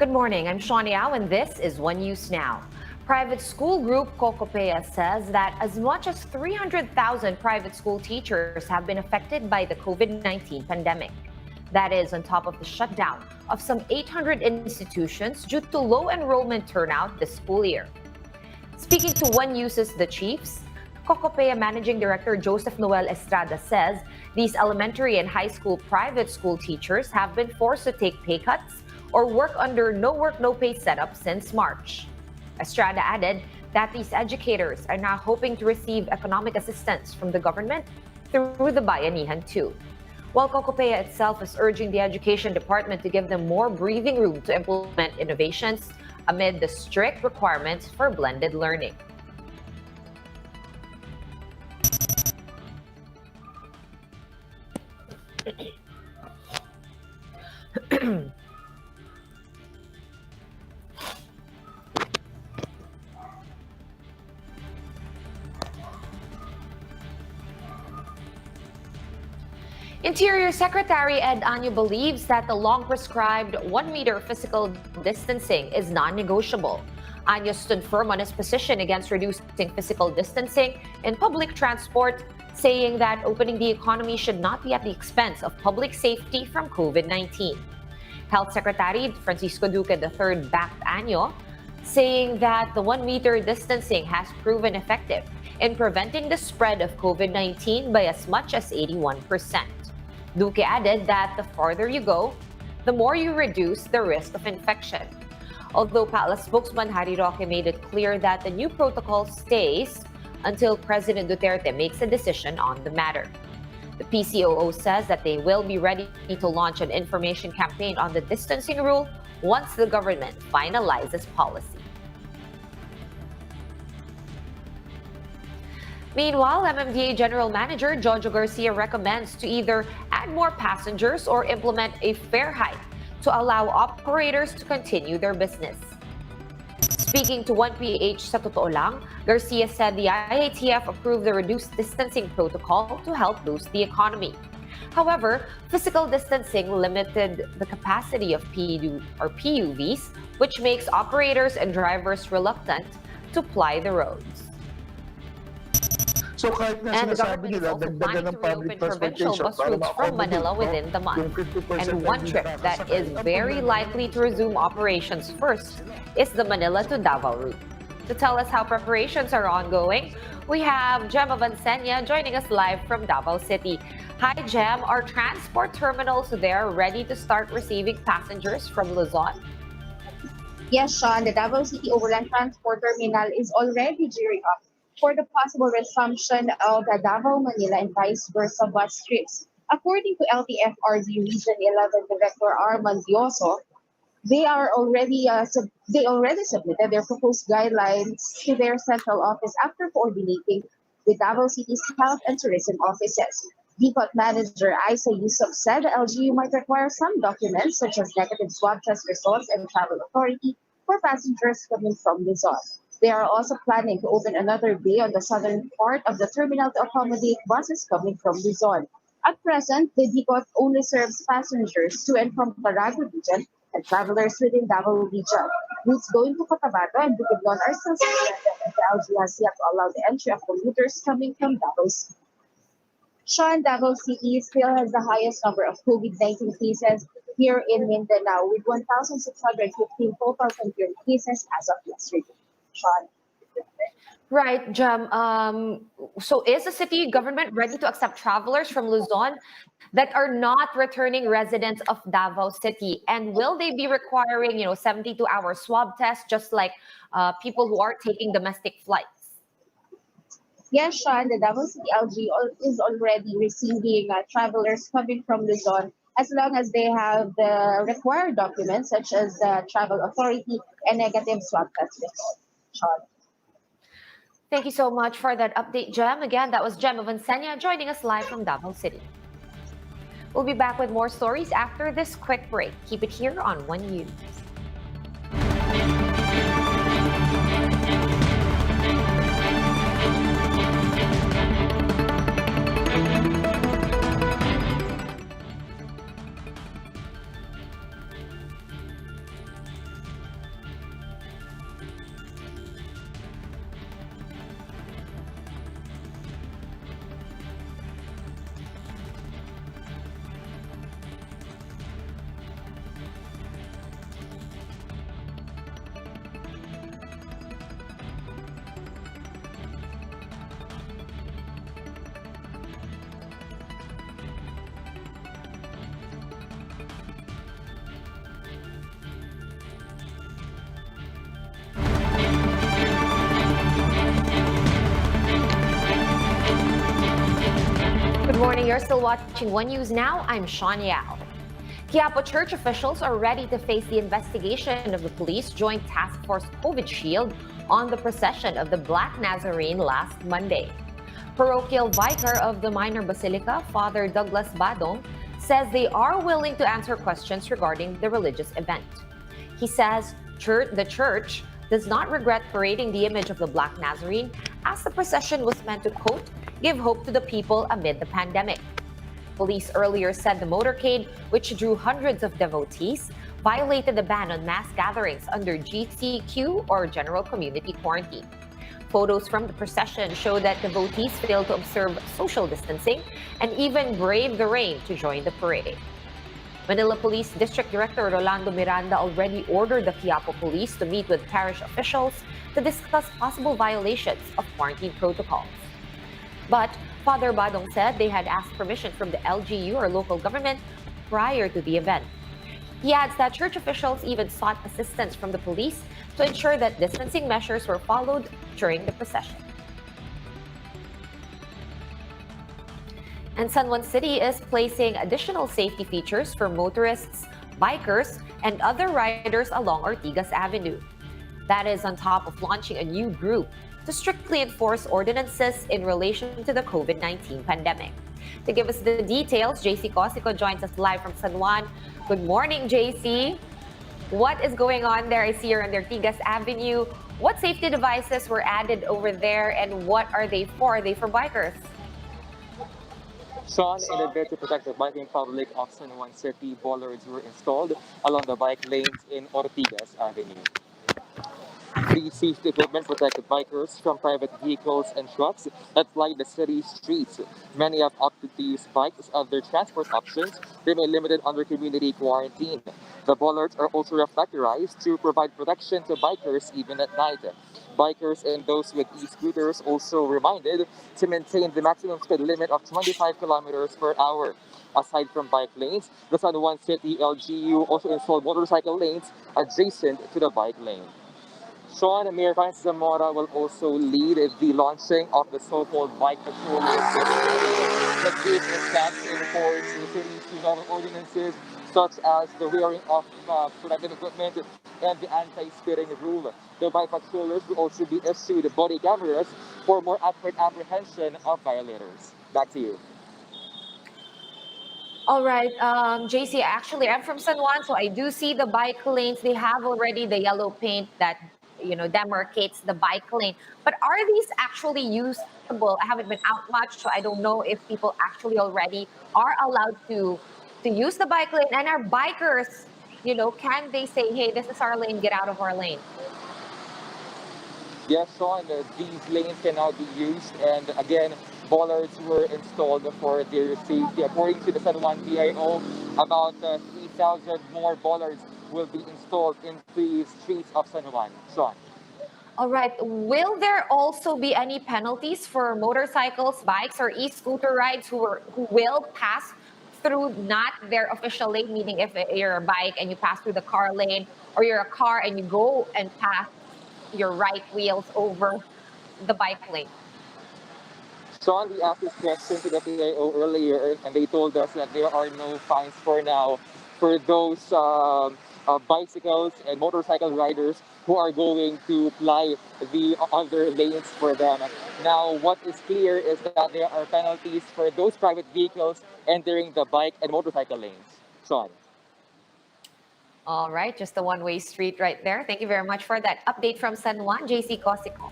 Good morning, I'm Sean Yao and this is One News Now. Private school group COCOPEA says that as much as 300,000 private school teachers have been affected by the COVID-19 pandemic. That is on top of the shutdown of some 800 institutions due to low enrollment turnout this school year. Speaking to One News's The Chiefs, COCOPEA Managing Director Joseph Noel Estrada says these elementary and high school private school teachers have been forced to take pay cuts or work under no work, no pay setup since March. Estrada added that these educators are now hoping to receive economic assistance from the government through the Bayanihan too. While COCOPEA itself is urging the Education Department to give them more breathing room to implement innovations amid the strict requirements for blended learning. Interior Secretary Ed Año believes that the long-prescribed 1-meter physical distancing is non-negotiable. Año stood firm on his position against reducing physical distancing in public transport, saying that opening the economy should not be at the expense of public safety from COVID-19. Health Secretary Francisco Duque III backed Año, saying that the 1-meter distancing has proven effective in preventing the spread of COVID-19 by as much as 81%. Duque added that the farther you go, the more you reduce the risk of infection. Although Palace spokesman Harry Roque made it clear that the new protocol stays until President Duterte makes a decision on the matter. The PCOO says that they will be ready to launch an information campaign on the distancing rule once the government finalizes policy. Meanwhile, MMDA General Manager Jojo Garcia recommends to either add more passengers or implement a fare hike to allow operators to continue their business. Speaking to 1PH sa Totoo Lang, Garcia said the IATF approved the reduced distancing protocol to help boost the economy. However, physical distancing limited the capacity of PUVs, which makes operators and drivers reluctant to ply the roads. So kahit na And the sinasabi government is nila, also dagdagan planning ng to public reopen provincial transportation bus para routes from Manila within the month. And one trip that is very likely to resume operations first is the Manila to Davao route. To tell us how preparations are ongoing, we have Gemma Vansenia joining us live from Davao City. Hi Gem, are transport terminals there ready to start receiving passengers from Luzon? Yes, Sean, the Davao City Overland Transport Terminal is already gearing up for the possible resumption of the Davao-Manila and vice versa bus trips. According to LTFRB Region 11 Director Armand Dioso, they already submitted their proposed guidelines to their central office after coordinating with Davao City's health and tourism offices. Depot Manager Isa Yusuf said the LGU might require some documents such as negative swab test results and travel authority for passengers coming from Luzon. They are also planning to open another bay on the southern part of the terminal to accommodate buses coming from Luzon. At present, the depot only serves passengers to and from Caraga region and travelers within Davao region. Routes going to Cotabato and Bukidnon are still suspended, and the LG has yet to allow the entry of commuters coming from Davao City. Sean, Davao City still has the highest number of COVID-19 cases here in Mindanao, with 1,615 total confirmed cases as of yesterday. Sean. Right, Jem. So is the city government ready to accept travelers from Luzon that are not returning residents of Davao City? And will they be requiring, 72-hour swab tests, just like people who are taking domestic flights? Yes, Sean, the Davao City LG is already receiving travelers coming from Luzon as long as they have the required documents such as the travel authority and negative swab test results. Sean. Thank you so much for that update, Jem. Again, that was Gemma Vansenia joining us live from Davao City. We'll be back with more stories after this quick break. Keep it here on One News. morning. You're still watching One News Now. I'm Sean Yao. Quiapo Church officials are ready to face the investigation of the police Joint Task Force COVID Shield on the procession of the Black Nazarene last Monday. Parochial Vicar of the Minor Basilica, Father Douglas Badong, says they are willing to answer questions regarding the religious event. He says the church does not regret parading the image of the Black Nazarene, as the procession was meant to, quote, give hope to the people amid the pandemic. Police earlier said the motorcade, which drew hundreds of devotees, violated the ban on mass gatherings under GCQ or General Community Quarantine. Photos from the procession show that devotees failed to observe social distancing and even braved the rain to join the parade. Manila Police District Director Rolando Miranda already ordered the Quiapo Police to meet with parish officials to discuss possible violations of quarantine protocols. But Father Badong said they had asked permission from the LGU or local government prior to the event. He adds that church officials even sought assistance from the police to ensure that distancing measures were followed during the procession. And San Juan City is placing additional safety features for motorists, bikers, and other riders along Ortigas Avenue. That is on top of launching a new group to strictly enforce ordinances in relation to the COVID-19 pandemic. To give us the details, JC Cosico joins us live from San Juan. Good morning, JC. What is going on there? I see you're on the Ortigas Avenue. What safety devices were added over there and what are they for? Are they for bikers? Sean, in a bid to protect the biking public of San Juan City, bollards were installed along the bike lanes in Ortigas Avenue. These safety equipment protect bikers from private vehicles and trucks that fly the city's streets. Many have opted to use bikes as their transport options, remain limited under community quarantine. The bollards are also reflectorized to provide protection to bikers even at night. Bikers and those with e-scooters also reminded to maintain the maximum speed limit of 25 kilometers per hour. Aside from bike lanes, the San Juan City LGU also installed motorcycle lanes adjacent to the bike lane. Sean, Mayor Francis Zamora will also lead the launching of the so-called bike patrollers. The group is set to enforce the city's novel ordinances, such as the wearing of protective equipment and the anti-speeding rule. The bike patrollers will also be issued body cameras for more accurate apprehension of violators. Back to you. All right, JC, actually, I'm from San Juan, so I do see the bike lanes. They have already the yellow paint that, demarcates the bike lane. But are these actually usable? I haven't been out much, so I don't know if people actually already are allowed to use the bike lane. And our bikers, can they say, hey, this is our lane, get out of our lane? Yes, Sean, these lanes can now be used, and again, bollards were installed for their safety. According to the San Juan PIO, about 3,000 more bollards will be installed in the streets of San Juan. Sean. All right. Will there also be any penalties for motorcycles, bikes, or e-scooter rides who will pass through not their official lane? Meaning, if you're a bike and you pass through the car lane, or you're a car and you go and pass your right wheels over the bike lane. Sean, we asked this question to the PIO earlier, and they told us that there are no fines for now for those bicycles and motorcycle riders who are going to ply the other lanes for them. Now, what is clear is that there are penalties for those private vehicles entering the bike and motorcycle lanes. Sean. All right, just a one-way street right there. Thank you very much for that update from San Juan, JC Cosico.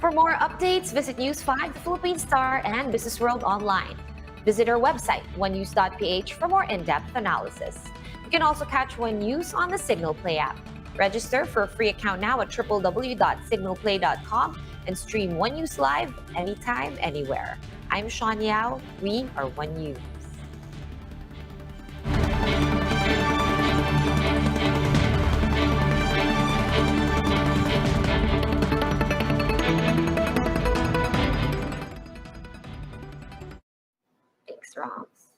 For more updates, visit News 5, the Philippine Star, and Business World Online. Visit our website, onenews.ph, for more in-depth analysis. You can also catch One News on the Signal Play app. Register for a free account now at www.signalplay.com and stream One News live anytime, anywhere. I'm Sean Yao. We are One News. Thanks, Roms.